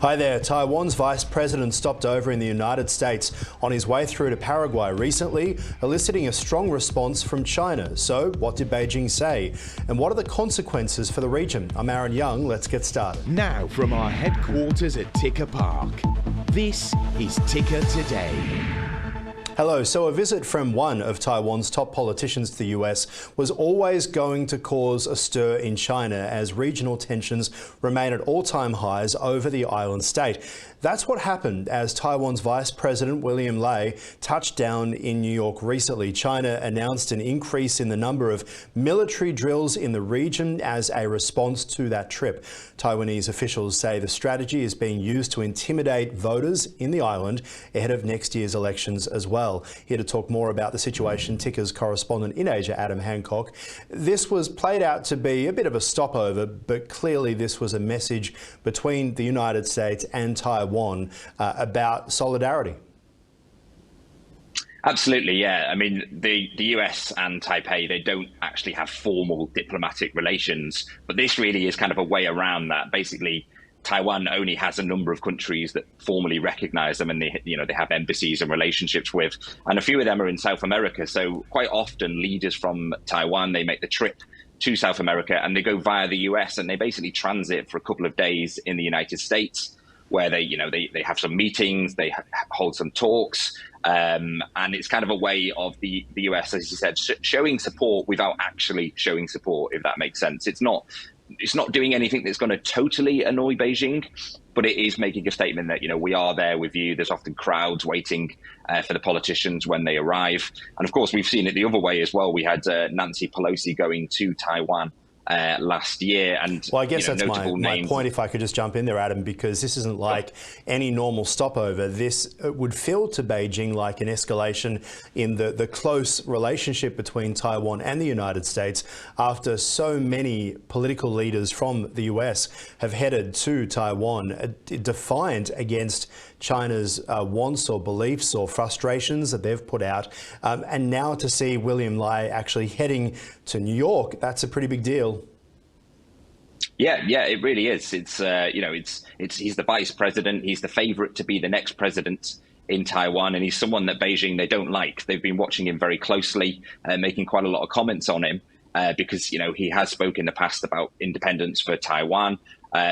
Hi there. Taiwan's vice president stopped over in the United States on his way through to Paraguay recently, eliciting a strong response from China. So what did Beijing say? And what are the consequences for the region? I'm Aaron Young. Let's get started. Now from our headquarters at TICKER Park, this is TICKER Today. Hello. So a visit from one of Taiwan's top politicians to the US was always going to cause a stir in China as regional tensions remain at all-time highs over the island state. That's what happened as Taiwan's Vice President William Lai touched down in New York recently. China announced an increase in the number of military drills in the region as a response to that trip. Taiwanese officials say the strategy is being used to intimidate voters in the island ahead of next year's elections as well. Here to talk more about the situation, TICKER's correspondent in Asia, Adam Hancock. This was played out to be a bit of a stopover, but clearly this was a message between the United States and Taiwan about solidarity. Absolutely, yeah. I mean, the US and Taipei, they don't actually have formal diplomatic relations, but this really is kind of a way around that. Basically, Taiwan only has a number of countries that formally recognize them, and they have embassies and relationships with, and a few of them are in South America. So quite often leaders from Taiwan, they make the trip to South America and they go via the US, and they basically transit for a couple of days in the United States, where they have some meetings, they hold some talks, and it's kind of a way of the US, as you said, showing support without actually showing support, if that makes sense. It's not doing anything that's going to totally annoy Beijing, but it is making a statement that, we are there with you. There's often crowds waiting for the politicians when they arrive. And of course, we've seen it the other way as well. We had Nancy Pelosi going to Taiwan last year, and well, I guess that's my point, if I could just jump in there, Adam, because this isn't like any normal stopover. This would feel to Beijing like an escalation in the close relationship between Taiwan and the United States after so many political leaders from the US have headed to Taiwan defiant against China's wants or beliefs or frustrations that they've put out. And now to see William Lai actually heading to New York, that's a pretty big deal. Yeah, it really is. It's he's the vice president. He's the favorite to be the next president in Taiwan, and he's someone that Beijing, they don't like. They've been watching him very closely, making quite a lot of comments on him because he has spoken in the past about independence for Taiwan.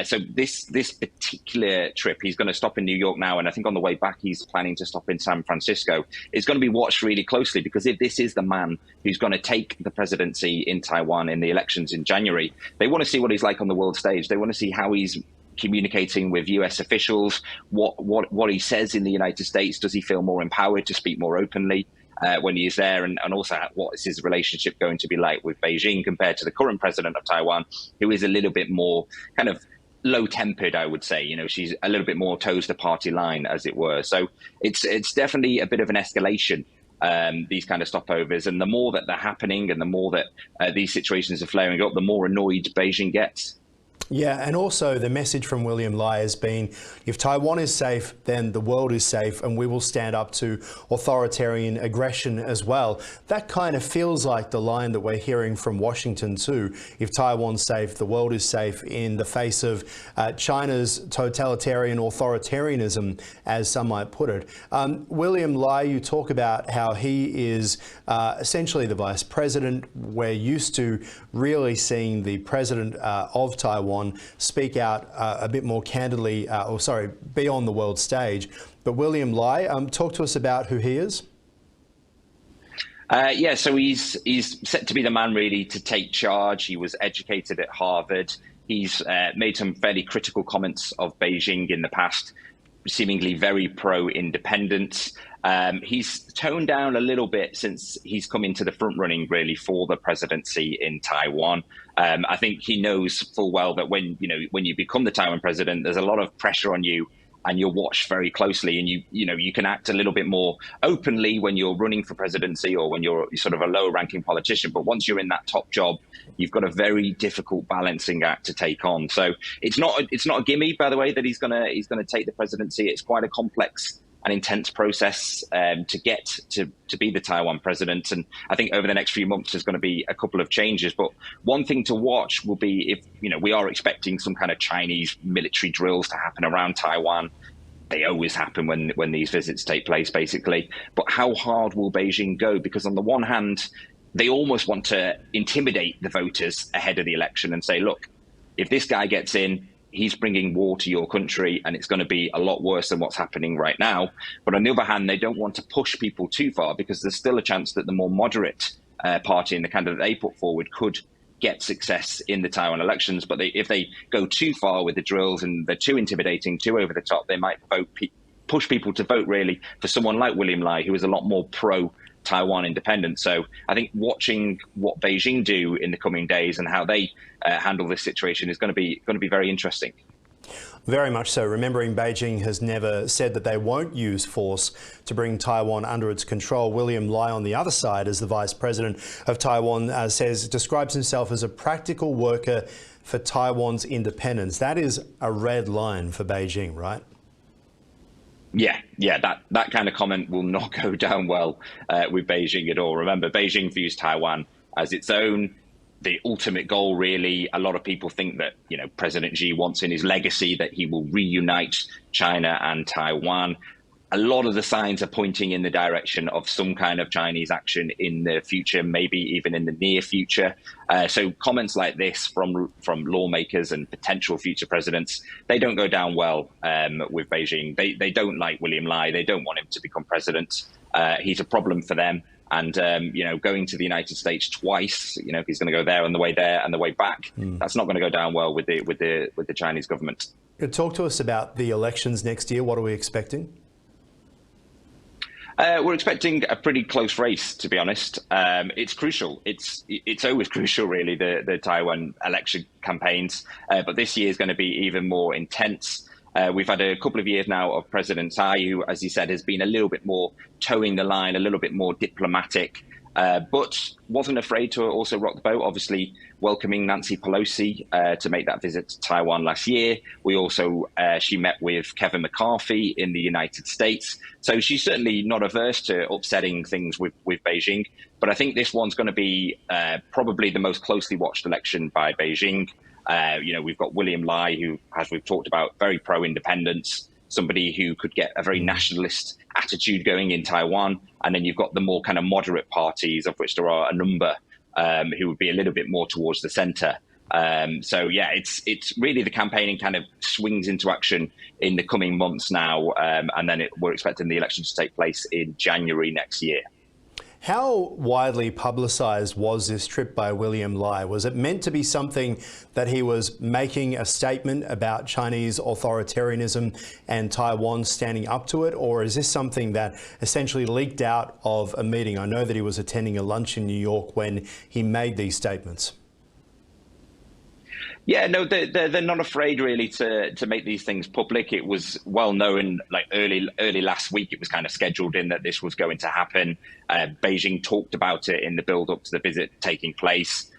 So this particular trip, he's going to stop in New York now, and I think on the way back he's planning to stop in San Francisco. It's going to be watched really closely, because if this is the man who's going to take the presidency in Taiwan in the elections in January, they want to see what he's like on the world stage. They want to see how he's communicating with US officials, what he says in the United States. Does he feel more empowered to speak more openly when he is there, and also what is his relationship going to be like with Beijing compared to the current president of Taiwan, who is a little bit more kind of low-tempered, I would say. She's a little bit more toes the party line, as it were. So it's definitely a bit of an escalation, these kind of stopovers, and the more that they're happening and the more that these situations are flaring up, the more annoyed Beijing gets. Yeah, and also the message from William Lai has been, if Taiwan is safe, then the world is safe, and we will stand up to authoritarian aggression as well. That kind of feels like the line that we're hearing from Washington too. If Taiwan's safe, the world is safe, in the face of China's totalitarian authoritarianism, as some might put it. William Lai, you talk about how he is essentially the vice president. We're used to really seeing the president of Taiwan speak out a bit more candidly, be on the world stage. But William Lai, talk to us about who he is. So he's set to be the man really to take charge. He was educated at Harvard. He's made some fairly critical comments of Beijing in the past, seemingly very pro-independence. He's toned down a little bit since he's come into the front running really for the presidency in Taiwan. I think he knows full well that when you become the Taiwan president, there's a lot of pressure on you, and you're watched very closely, and you can act a little bit more openly when you're running for presidency or when you're sort of a lower ranking politician. But once you're in that top job, you've got a very difficult balancing act to take on. So it's not a gimme, by the way, that he's gonna take the presidency. It's quite a complex an intense process to get to be the Taiwan president. And I think over the next few months, there's going to be a couple of changes. But one thing to watch will be if, we are expecting some kind of Chinese military drills to happen around Taiwan. They always happen when these visits take place, basically. But how hard will Beijing go? Because on the one hand, they almost want to intimidate the voters ahead of the election and say, look, if this guy gets in, he's bringing war to your country, and it's going to be a lot worse than what's happening right now. But on the other hand, they don't want to push people too far, because there's still a chance that the more moderate party and the candidate they put forward could get success in the Taiwan elections. But if they go too far with the drills and they're too intimidating, too over the top, they might push people to vote really for someone like William Lai, who is a lot more pro-Taiwan independence. So I think watching what Beijing do in the coming days and how they handle this situation is going to be very interesting. Very much so. Remembering Beijing has never said that they won't use force to bring Taiwan under its control. William Lai, on the other side, as the Vice President of Taiwan, describes himself as a practical worker for Taiwan's independence. That is a red line for Beijing, right? Yeah, that kind of comment will not go down well with Beijing at all. Remember, Beijing views Taiwan as its own, the ultimate goal, really. A lot of people think that, President Xi wants in his legacy that he will reunite China and Taiwan. A lot of the signs are pointing in the direction of some kind of Chinese action in the future, maybe even in the near future. So comments like this from lawmakers and potential future presidents, they don't go down well with Beijing. They don't like William Lai. They don't want him to become president. He's a problem for them. And, going to the United States twice, he's going to go there and the way back. That's not going to go down well with the Chinese government. Talk to us about the elections next year. What are we expecting? We're expecting a pretty close race, to be honest. It's crucial. It's always crucial, really, the Taiwan election campaigns. But this year is going to be even more intense. We've had a couple of years now of President Tsai, who, as he said, has been a little bit more towing the line, a little bit more diplomatic, but wasn't afraid to also rock the boat, obviously welcoming Nancy Pelosi to make that visit to Taiwan last year. We also, she met with Kevin McCarthy in the United States. So she's certainly not averse to upsetting things with Beijing. But I think this one's going to be probably the most closely watched election by Beijing. We've got William Lai, who, as we've talked about, very pro-independence, somebody who could get a very nationalist attitude going in Taiwan. And then you've got the more kind of moderate parties, of which there are a number, who would be a little bit more towards the centre. It's really the campaigning kind of swings into action in the coming months now. And then we're expecting the election to take place in January next year. How widely publicised was this trip by William Lai? Was it meant to be something that he was making a statement about Chinese authoritarianism and Taiwan standing up to it? Or is this something that essentially leaked out of a meeting? I know that he was attending a lunch in New York when he made these statements. Yeah, no, they're not afraid really to make these things public. It was well known, like early last week, it was kind of scheduled in that this was going to happen. Beijing talked about it in the build up to the visit taking place,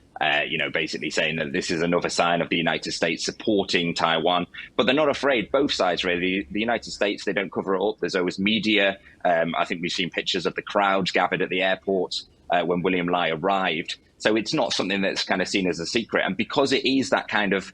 basically saying that this is another sign of the United States supporting Taiwan. But they're not afraid, both sides really. The United States, they don't cover it up. There's always media. I think we've seen pictures of the crowds gathered at the airport when William Lai arrived. So it's not something that's kind of seen as a secret. And because it is that kind of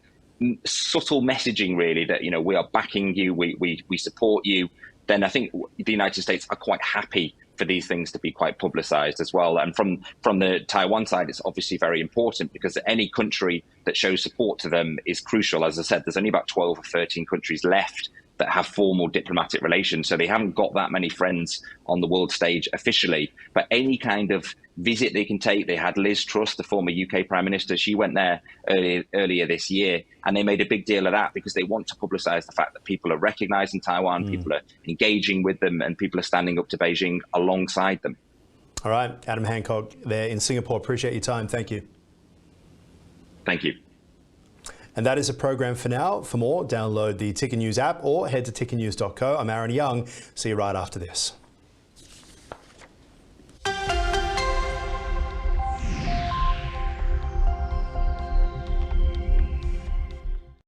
subtle messaging, really, that, we are backing you, we support you, then I think the United States are quite happy for these things to be quite publicized as well. And from the Taiwan side, it's obviously very important because any country that shows support to them is crucial. As I said, there's only about 12 or 13 countries left that have formal diplomatic relations. So they haven't got that many friends on the world stage officially, but any kind of visit they can take. They had Liz Truss, the former UK Prime Minister. She went there earlier this year, and they made a big deal of that because they want to publicize the fact that people are recognizing Taiwan, people are engaging with them, and people are standing up to Beijing alongside them. All right, Adam Hancock there in Singapore. Appreciate your time. Thank you. Thank you. And that is a program for now. For more, download the Ticker News app or head to tickernews.co. I'm Aaron Young. See you right after this.